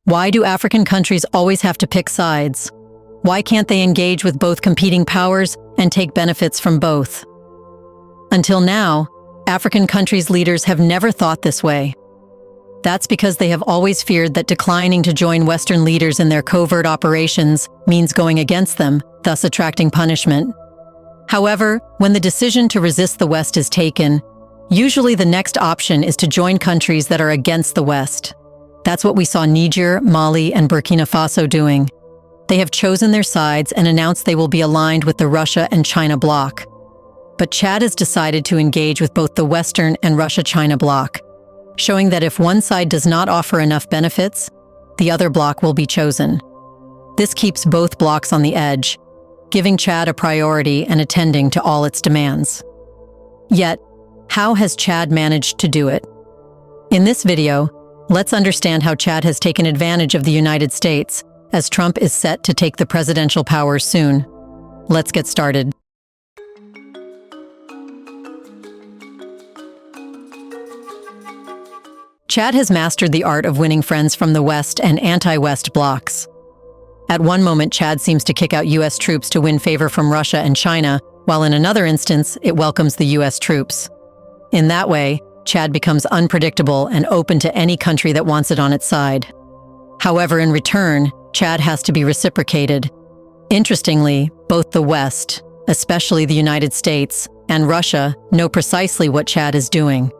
Why do African countries always have to pick sides? Why can't they engage with both competing powers and take benefits from both? Until now, African countries' leaders have never thought this way. That's because they have always feared that declining to join Western leaders in their covert operations means going against them, thus attracting punishment. However, when the decision to resist the West is taken, usually the next option is to join countries that are against the West. That's what we saw Niger, Mali, and Burkina Faso doing. They have chosen their sides and announced they will be aligned with the Russia and China bloc. But Chad has decided to engage with both the Western and Russia-China bloc, showing that if one side does not offer enough benefits, the other bloc will be chosen. This keeps both blocs on the edge, giving Chad a priority and attending to all its demands. Yet, how has Chad managed to do it? In this video, let's understand how Chad has taken advantage of the United States, as Trump is set to take the presidential powers soon. Let's get started. Chad has mastered the art of winning friends from the West and anti-West blocs. At one moment, Chad seems to kick out U.S. troops to win favor from Russia and China, while in another instance, it welcomes the U.S. troops. In that way, Chad becomes unpredictable and open to any country that wants it on its side. However, in return, Chad has to be reciprocated. Interestingly, both the West, especially the United States, and Russia know precisely what Chad is doing.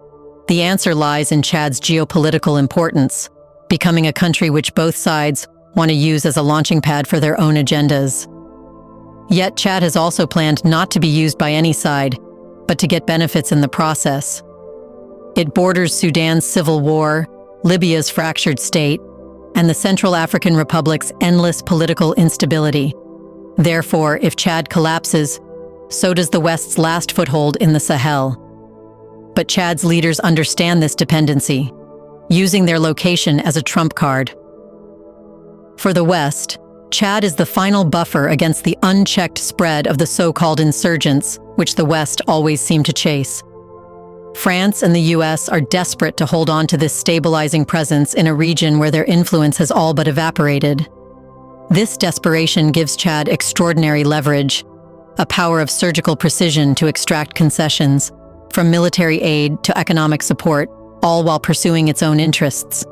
The answer lies in Chad's geopolitical importance, becoming a country which both sides want to use as a launching pad for their own agendas. Yet Chad has also planned not to be used by any side, but to get benefits in the process. It borders Sudan's civil war, Libya's fractured state, and the Central African Republic's endless political instability. Therefore, if Chad collapses, so does the West's last foothold in the Sahel. But Chad's leaders understand this dependency, using their location as a trump card. For the West, Chad is the final buffer against the unchecked spread of the so-called insurgents, which the West always seem to chase. France and the US are desperate to hold on to this stabilizing presence in a region where their influence has all but evaporated. This desperation gives Chad extraordinary leverage, a power of surgical precision to extract concessions, from military aid to economic support, all while pursuing its own interests.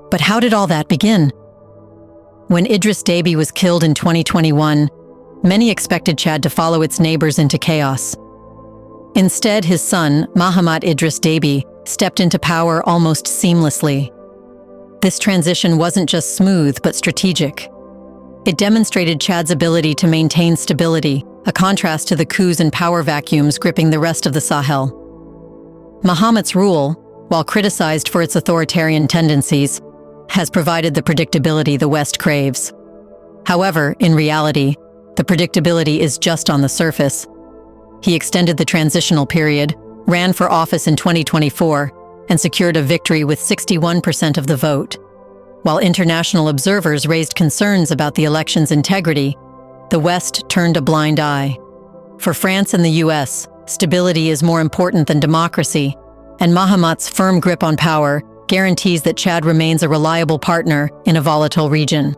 But how did all that begin? When Idris Deby was killed in 2021, many expected Chad to follow its neighbors into chaos. Instead, his son, Mahamat Idris Deby, stepped into power almost seamlessly. This transition wasn't just smooth, but strategic. It demonstrated Chad's ability to maintain stability, a contrast to the coups and power vacuums gripping the rest of the Sahel. Mahamat's rule, while criticized for its authoritarian tendencies, has provided the predictability the West craves. However, in reality, the predictability is just on the surface. He extended the transitional period, ran for office in 2024, and secured a victory with 61% of the vote. While international observers raised concerns about the election's integrity, the West turned a blind eye. For France and the US, stability is more important than democracy, and Mahamat's firm grip on power guarantees that Chad remains a reliable partner in a volatile region.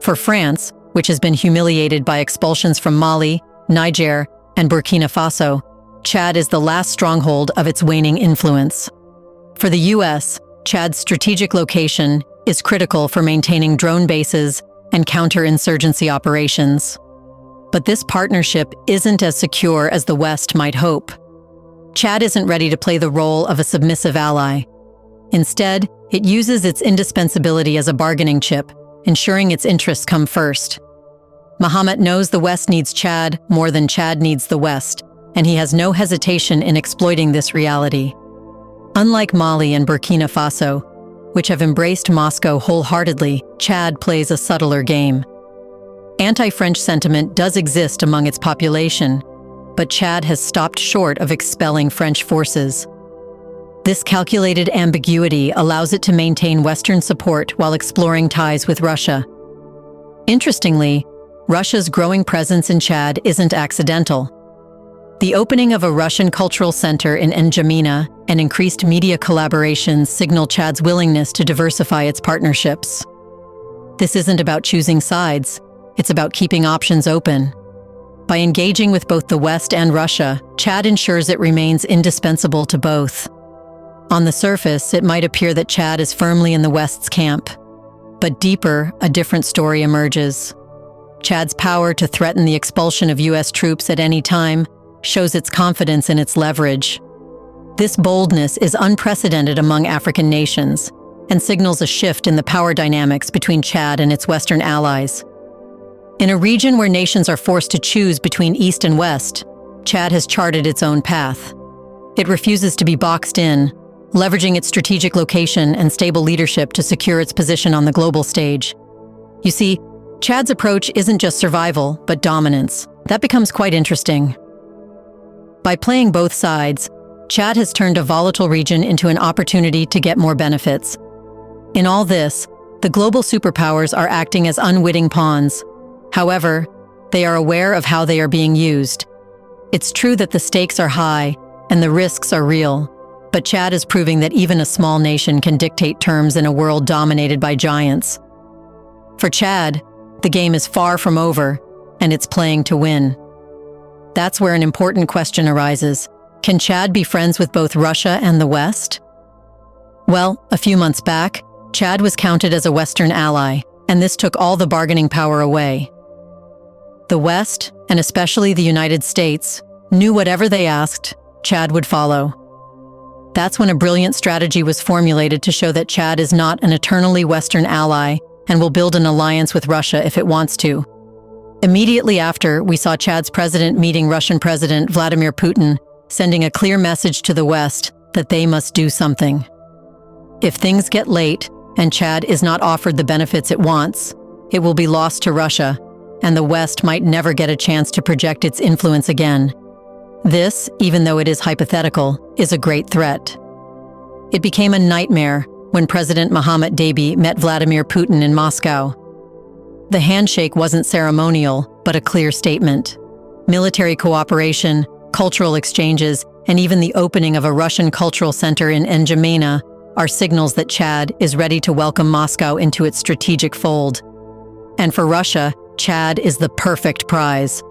For France, which has been humiliated by expulsions from Mali, Niger, and Burkina Faso, Chad is the last stronghold of its waning influence. For the US, Chad's strategic location is critical for maintaining drone bases and counterinsurgency operations. But this partnership isn't as secure as the West might hope. Chad isn't ready to play the role of a submissive ally. Instead, it uses its indispensability as a bargaining chip, ensuring its interests come first. Mahamat knows the West needs Chad more than Chad needs the West, and he has no hesitation in exploiting this reality. Unlike Mali and Burkina Faso, which have embraced Moscow wholeheartedly, Chad plays a subtler game. Anti-French sentiment does exist among its population, but Chad has stopped short of expelling French forces. This calculated ambiguity allows it to maintain Western support while exploring ties with Russia. Interestingly, Russia's growing presence in Chad isn't accidental. The opening of a Russian cultural center in N'Djamena and increased media collaborations signal Chad's willingness to diversify its partnerships. This isn't about choosing sides, it's about keeping options open. By engaging with both the West and Russia, Chad ensures it remains indispensable to both. On the surface, it might appear that Chad is firmly in the West's camp. But deeper, a different story emerges. Chad's power to threaten the expulsion of U.S. troops at any time shows its confidence in its leverage. This boldness is unprecedented among African nations and signals a shift in the power dynamics between Chad and its Western allies. In a region where nations are forced to choose between East and West, Chad has charted its own path. It refuses to be boxed in, leveraging its strategic location and stable leadership to secure its position on the global stage. You see, Chad's approach isn't just survival, but dominance. That becomes quite interesting. By playing both sides, Chad has turned a volatile region into an opportunity to get more benefits. In all this, the global superpowers are acting as unwitting pawns. However, they are aware of how they are being used. It's true that the stakes are high and the risks are real, but Chad is proving that even a small nation can dictate terms in a world dominated by giants. For Chad, the game is far from over, and it's playing to win. That's where an important question arises. Can Chad be friends with both Russia and the West? Well, a few months back, Chad was counted as a Western ally, and this took all the bargaining power away. The West, and especially the United States, knew whatever they asked, Chad would follow. That's when a brilliant strategy was formulated to show that Chad is not an eternally Western ally and will build an alliance with Russia if it wants to. Immediately after, we saw Chad's president meeting Russian President Vladimir Putin, sending a clear message to the West that they must do something. If things get late and Chad is not offered the benefits it wants, it will be lost to Russia, and the West might never get a chance to project its influence again. This, even though it is hypothetical, is a great threat. It became a nightmare when President Mohammad Dabi met Vladimir Putin in Moscow. The handshake wasn't ceremonial, but a clear statement. Military cooperation, cultural exchanges, and even the opening of a Russian cultural center in N'Djamena are signals that Chad is ready to welcome Moscow into its strategic fold. And for Russia, Chad is the perfect prize.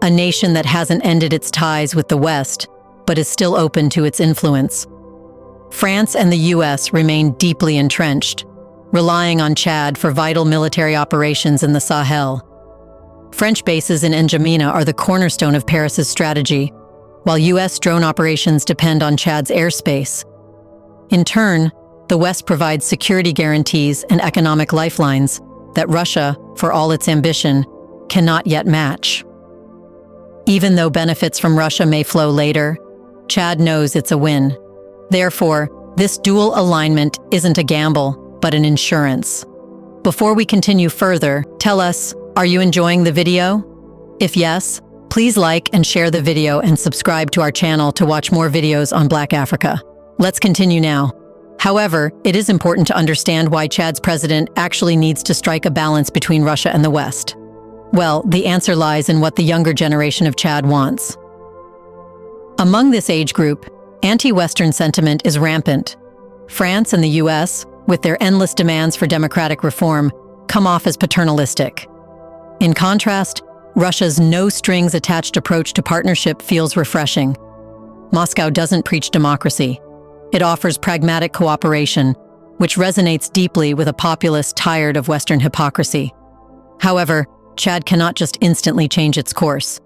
A nation that hasn't ended its ties with the West, but is still open to its influence. France and the US remain deeply entrenched, relying on Chad for vital military operations in the Sahel. French bases in N'Djamena are the cornerstone of Paris's strategy, while US drone operations depend on Chad's airspace. In turn, the West provides security guarantees and economic lifelines that Russia, for all its ambition, cannot yet match. Even though benefits from Russia may flow later, Chad knows it's a win. Therefore, this dual alignment isn't a gamble, but an insurance. Before we continue further, tell us, are you enjoying the video? If yes, please like and share the video and subscribe to our channel to watch more videos on Black Africa. Let's continue now. However, it is important to understand why Chad's president actually needs to strike a balance between Russia and the West. Well, the answer lies in what the younger generation of Chad wants. Among this age group, anti-Western sentiment is rampant. France and the US, with their endless demands for democratic reform, come off as paternalistic. In contrast, Russia's no-strings-attached approach to partnership feels refreshing. Moscow doesn't preach democracy. It offers pragmatic cooperation, which resonates deeply with a populace tired of Western hypocrisy. However, Chad cannot just instantly change its course.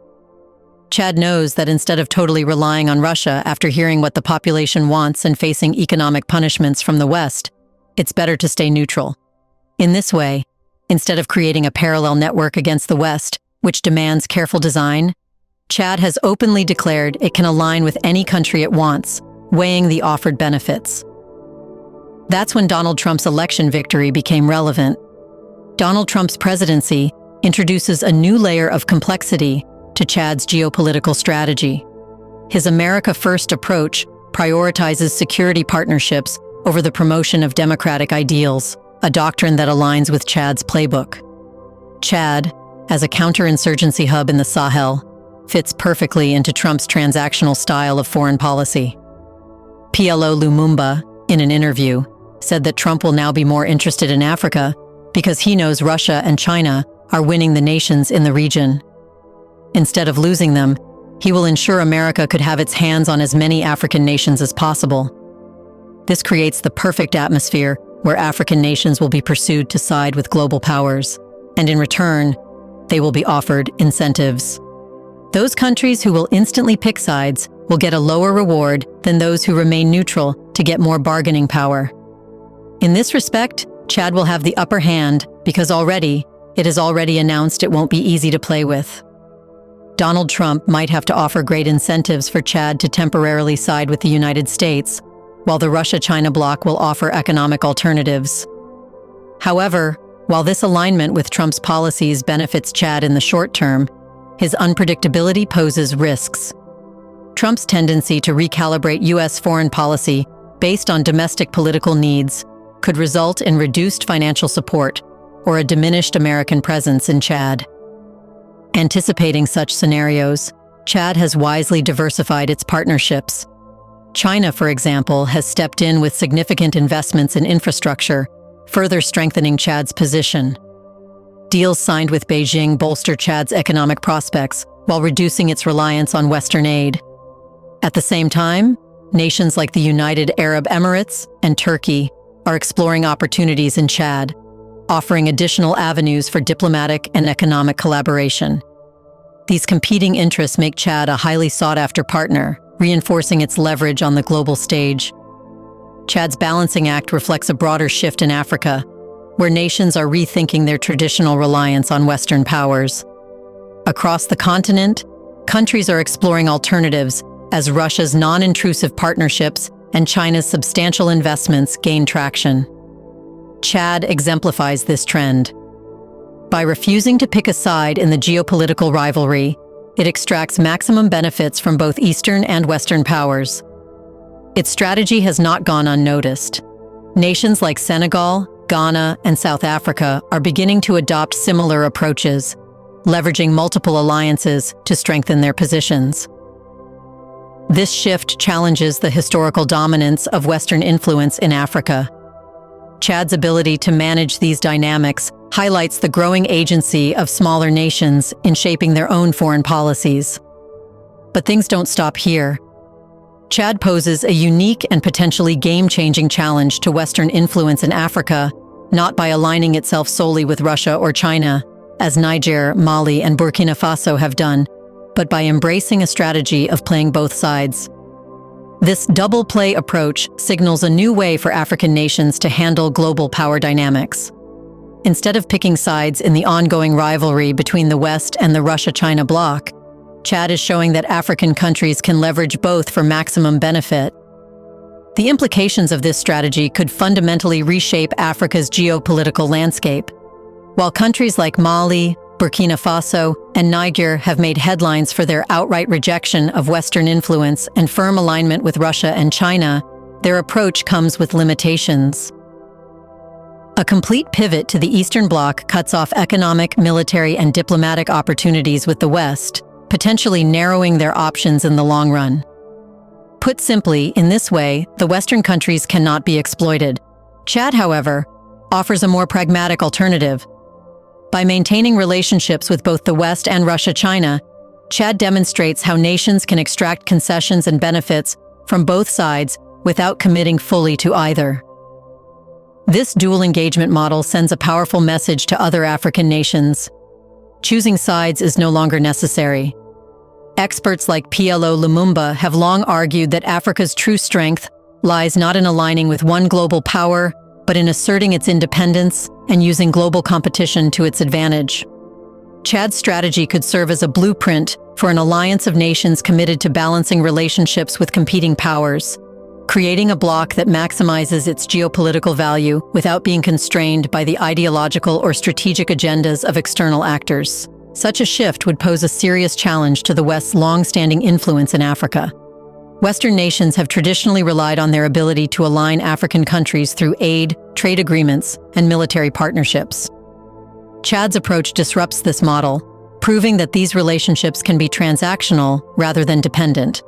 Chad knows that instead of totally relying on Russia after hearing what the population wants and facing economic punishments from the West, it's better to stay neutral. In this way, instead of creating a parallel network against the West, which demands careful design, Chad has openly declared it can align with any country it wants, weighing the offered benefits. That's when Donald Trump's election victory became relevant. Donald Trump's presidency introduces a new layer of complexity to Chad's geopolitical strategy. His America First approach prioritizes security partnerships over the promotion of democratic ideals, a doctrine that aligns with Chad's playbook. Chad, as a counterinsurgency hub in the Sahel, fits perfectly into Trump's transactional style of foreign policy. PLO Lumumba, in an interview, said that Trump will now be more interested in Africa because he knows Russia and China are winning the nations in the region. Instead of losing them, he will ensure America could have its hands on as many African nations as possible. This creates the perfect atmosphere where African nations will be pursued to side with global powers, and in return, they will be offered incentives. Those countries who will instantly pick sides will get a lower reward than those who remain neutral to get more bargaining power. In this respect, Chad will have the upper hand because it is already announced it won't be easy to play with. Donald Trump might have to offer great incentives for Chad to temporarily side with the United States, while the Russia-China bloc will offer economic alternatives. However, while this alignment with Trump's policies benefits Chad in the short term, his unpredictability poses risks. Trump's tendency to recalibrate U.S. foreign policy based on domestic political needs could result in reduced financial support or a diminished American presence in Chad. Anticipating such scenarios, Chad has wisely diversified its partnerships. China, for example, has stepped in with significant investments in infrastructure, further strengthening Chad's position. Deals signed with Beijing bolster Chad's economic prospects while reducing its reliance on Western aid. At the same time, nations like the United Arab Emirates and Turkey are exploring opportunities in Chad, offering additional avenues for diplomatic and economic collaboration. These competing interests make Chad a highly sought-after partner, reinforcing its leverage on the global stage. Chad's balancing act reflects a broader shift in Africa, where nations are rethinking their traditional reliance on Western powers. Across the continent, countries are exploring alternatives as Russia's non-intrusive partnerships and China's substantial investments gain traction. Chad exemplifies this trend. By refusing to pick a side in the geopolitical rivalry, it extracts maximum benefits from both Eastern and Western powers. Its strategy has not gone unnoticed. Nations like Senegal, Ghana, and South Africa are beginning to adopt similar approaches, leveraging multiple alliances to strengthen their positions. This shift challenges the historical dominance of Western influence in Africa. Chad's ability to manage these dynamics highlights the growing agency of smaller nations in shaping their own foreign policies. But things don't stop here. Chad poses a unique and potentially game-changing challenge to Western influence in Africa, not by aligning itself solely with Russia or China, as Niger, Mali, and Burkina Faso have done, but by embracing a strategy of playing both sides. This double-play approach signals a new way for African nations to handle global power dynamics. Instead of picking sides in the ongoing rivalry between the West and the Russia-China bloc, Chad is showing that African countries can leverage both for maximum benefit. The implications of this strategy could fundamentally reshape Africa's geopolitical landscape. While countries like Mali, Burkina Faso, and Niger have made headlines for their outright rejection of Western influence and firm alignment with Russia and China, their approach comes with limitations. A complete pivot to the Eastern Bloc cuts off economic, military, and diplomatic opportunities with the West, potentially narrowing their options in the long run. Put simply, in this way, the Western countries cannot be exploited. Chad, however, offers a more pragmatic alternative. By maintaining relationships with both the West and Russia-China, Chad demonstrates how nations can extract concessions and benefits from both sides without committing fully to either. This dual engagement model sends a powerful message to other African nations. Choosing sides is no longer necessary. Experts like PLO Lumumba have long argued that Africa's true strength lies not in aligning with one global power, but in asserting its independence and using global competition to its advantage. Chad's strategy could serve as a blueprint for an alliance of nations committed to balancing relationships with competing powers, creating a bloc that maximizes its geopolitical value without being constrained by the ideological or strategic agendas of external actors. Such a shift would pose a serious challenge to the West's long-standing influence in Africa. Western nations have traditionally relied on their ability to align African countries through aid, trade agreements, and military partnerships. Chad's approach disrupts this model, proving that these relationships can be transactional rather than dependent.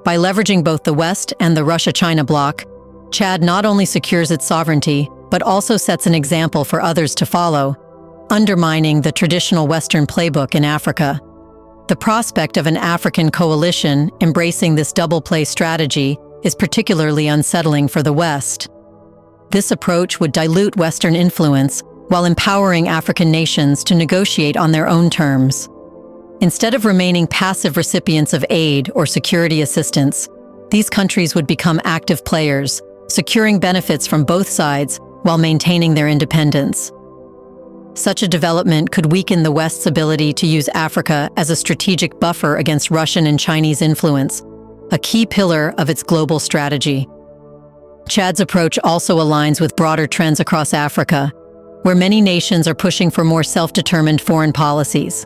By leveraging both the West and the Russia-China bloc, Chad not only secures its sovereignty, but also sets an example for others to follow, undermining the traditional Western playbook in Africa. The prospect of an African coalition embracing this double-play strategy is particularly unsettling for the West. This approach would dilute Western influence while empowering African nations to negotiate on their own terms. Instead of remaining passive recipients of aid or security assistance, these countries would become active players, securing benefits from both sides while maintaining their independence. Such a development could weaken the West's ability to use Africa as a strategic buffer against Russian and Chinese influence, a key pillar of its global strategy. Chad's approach also aligns with broader trends across Africa, where many nations are pushing for more self-determined foreign policies.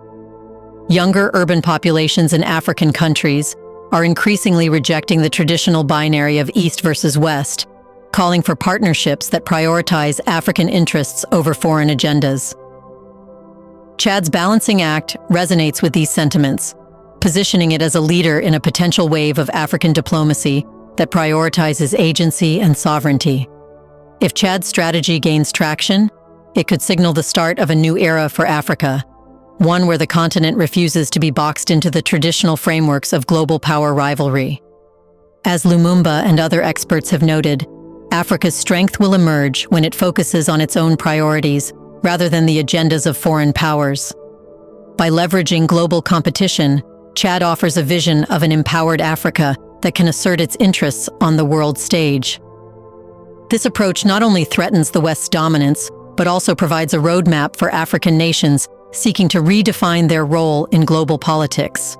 Younger urban populations in African countries are increasingly rejecting the traditional binary of East versus West, calling for partnerships that prioritize African interests over foreign agendas. Chad's balancing act resonates with these sentiments, positioning it as a leader in a potential wave of African diplomacy that prioritizes agency and sovereignty. If Chad's strategy gains traction, it could signal the start of a new era for Africa, one where the continent refuses to be boxed into the traditional frameworks of global power rivalry. As Lumumba and other experts have noted, Africa's strength will emerge when it focuses on its own priorities rather than the agendas of foreign powers. By leveraging global competition, Chad offers a vision of an empowered Africa that can assert its interests on the world stage. This approach not only threatens the West's dominance, but also provides a roadmap for African nations seeking to redefine their role in global politics.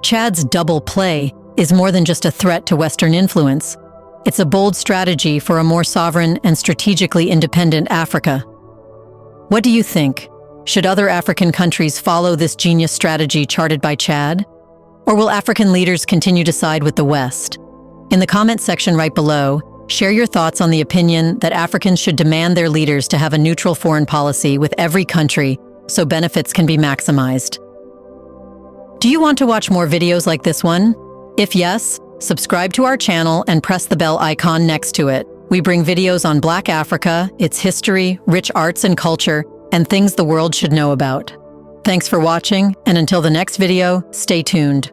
Chad's double play is more than just a threat to Western influence. It's a bold strategy for a more sovereign and strategically independent Africa. What do you think? Should other African countries follow this genius strategy charted by Chad? Or will African leaders continue to side with the West? In the comment section right below, share your thoughts on the opinion that Africans should demand their leaders to have a neutral foreign policy with every country so benefits can be maximized. Do you want to watch more videos like this one? If yes, subscribe to our channel and press the bell icon next to it. We bring videos on Black Africa, its history, rich arts and culture, and things the world should know about. Thanks for watching, and until the next video, stay tuned.